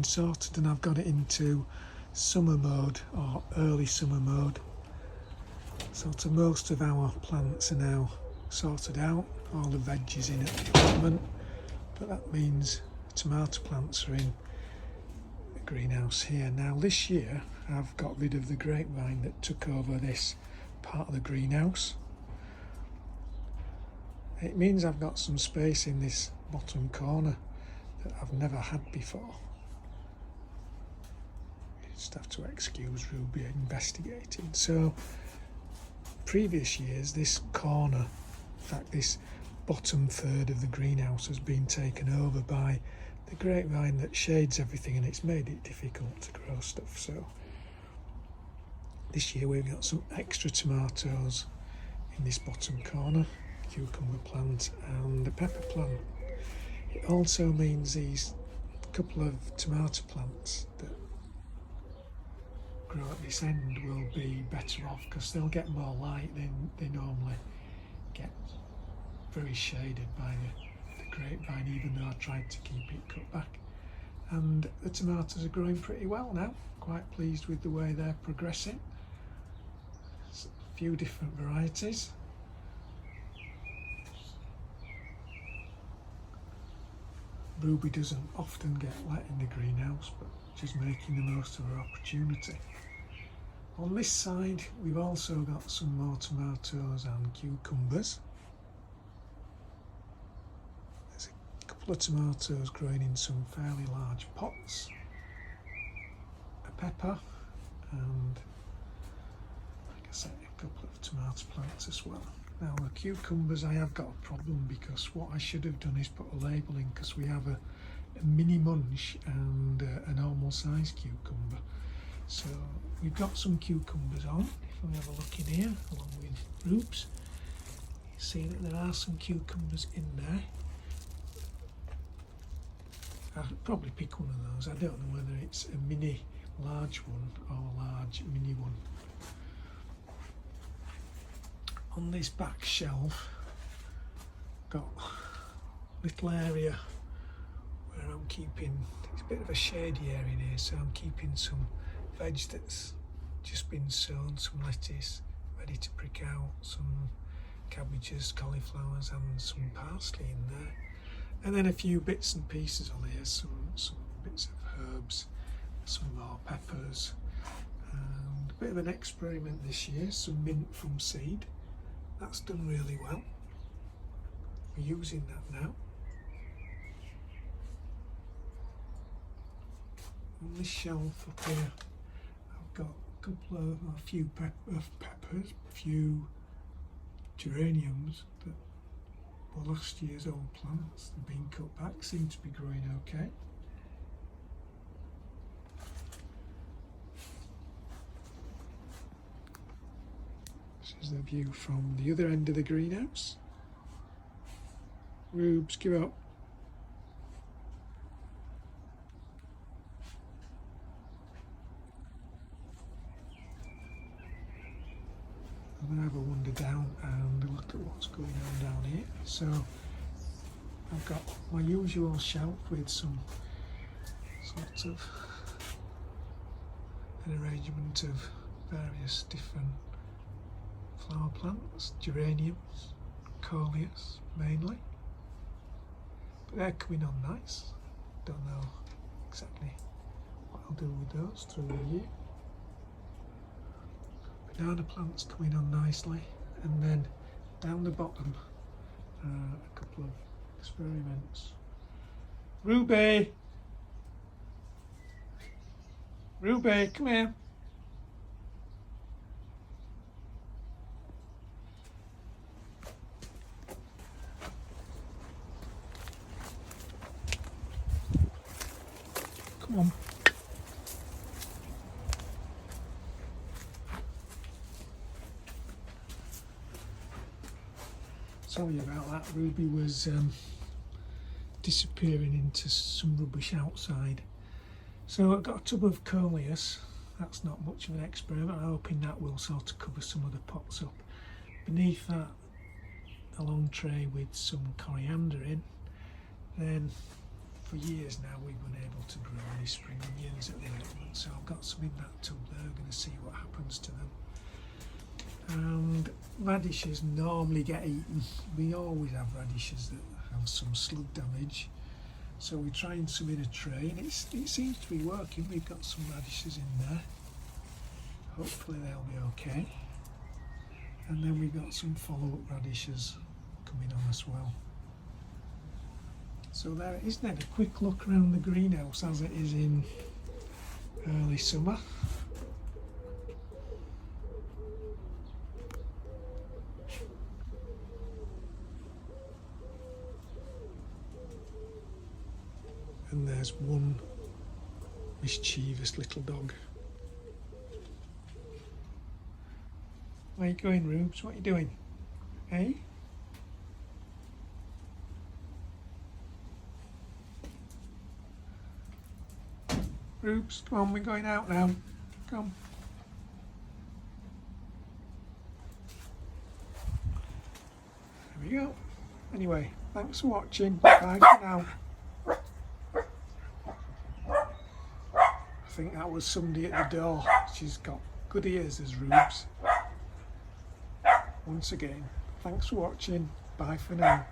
sorted and I've got it into summer mode or early summer mode. So to most of our plants are now sorted out, all the veg is in at the allotment, but that means tomato plants are in the greenhouse here. Now this year I've got rid of the grapevine that took over this part of the greenhouse. It means I've got some space in this bottom corner that I've never had before. You just have to excuse Ruby investigating. So previous years this corner, in fact this bottom third of the greenhouse has been taken over by the grapevine that shades everything, and it's made it difficult to grow stuff. So this year we've got some extra tomatoes in this bottom corner, cucumber plant and the pepper plant. It also means these couple of tomato plants that grow at this end will be better off because they'll get more light than they normally get. Very shaded by the grapevine, even though I tried to keep it cut back. And the tomatoes are growing pretty well now. Quite pleased with the way they're progressing. There's a few different varieties. Ruby doesn't often get let in the greenhouse, but she's making the most of her opportunity. On this side we've also got some more tomatoes and cucumbers. There's a couple of tomatoes growing in some fairly large pots, a pepper and, like I said, a couple of tomato plants as well. Now the cucumbers, I have got a problem because what I should have done is put a label in, because we have a mini munch and a normal size cucumber. So we've got some cucumbers on. If we have a look in here along with roots, you see that there are some cucumbers in there. I'll probably pick one of those. I don't know whether it's a mini large one or a large mini one. On this back shelf, got a little area where I'm keeping, it's a bit of a shady area in here, so I'm keeping some veg that's just been sown, some lettuce ready to prick out, some cabbages, cauliflowers and some parsley in there. And then a few bits and pieces on here, some bits of herbs, some more peppers, and a bit of an experiment this year, some mint from seed. That's done really well. We're using that now. On this shelf up here, I've got a few peppers, a few geraniums that were last year's old plants. They've been cut back, seem to be growing okay. This is the view from the other end of the greenhouse. Rubes, give up. I'm going to have a wander down and look at what's going on down here. So I've got my usual shelf with some sort of an arrangement of various different flower plants, geraniums, coleus mainly, but they're coming on nice. Don't know exactly what I'll do with those through the year. Banana plants coming on nicely, and then down the bottom a couple of experiments. Ruby! Ruby, come here! Come on. Sorry about that. Ruby was disappearing into some rubbish outside. So I've got a tub of coleus. That's not much of an experiment. I'm hoping that will sort of cover some of the pots up. Beneath that, a long tray with some coriander in. Then for years now we've been able to grow any spring onions at the allotment, so I've got some in that tub there. I'm going to see what happens to them. And radishes normally get eaten. We always have radishes that have some slug damage, so we're trying some in a tray, and it seems to be working. We've got some radishes in there. Hopefully they'll be okay. And then we've got some follow-up radishes coming on as well. So there it is then, a quick look around the greenhouse as it is in early summer. And there's one mischievous little dog. Where are you going, Rubes? What are you doing? Hey? Rubes, come on, we're going out now. Come. There we go. Anyway, thanks for watching. Bye for now. I think that was somebody at the door. She's got good ears as Rubes. Once again, thanks for watching. Bye for now.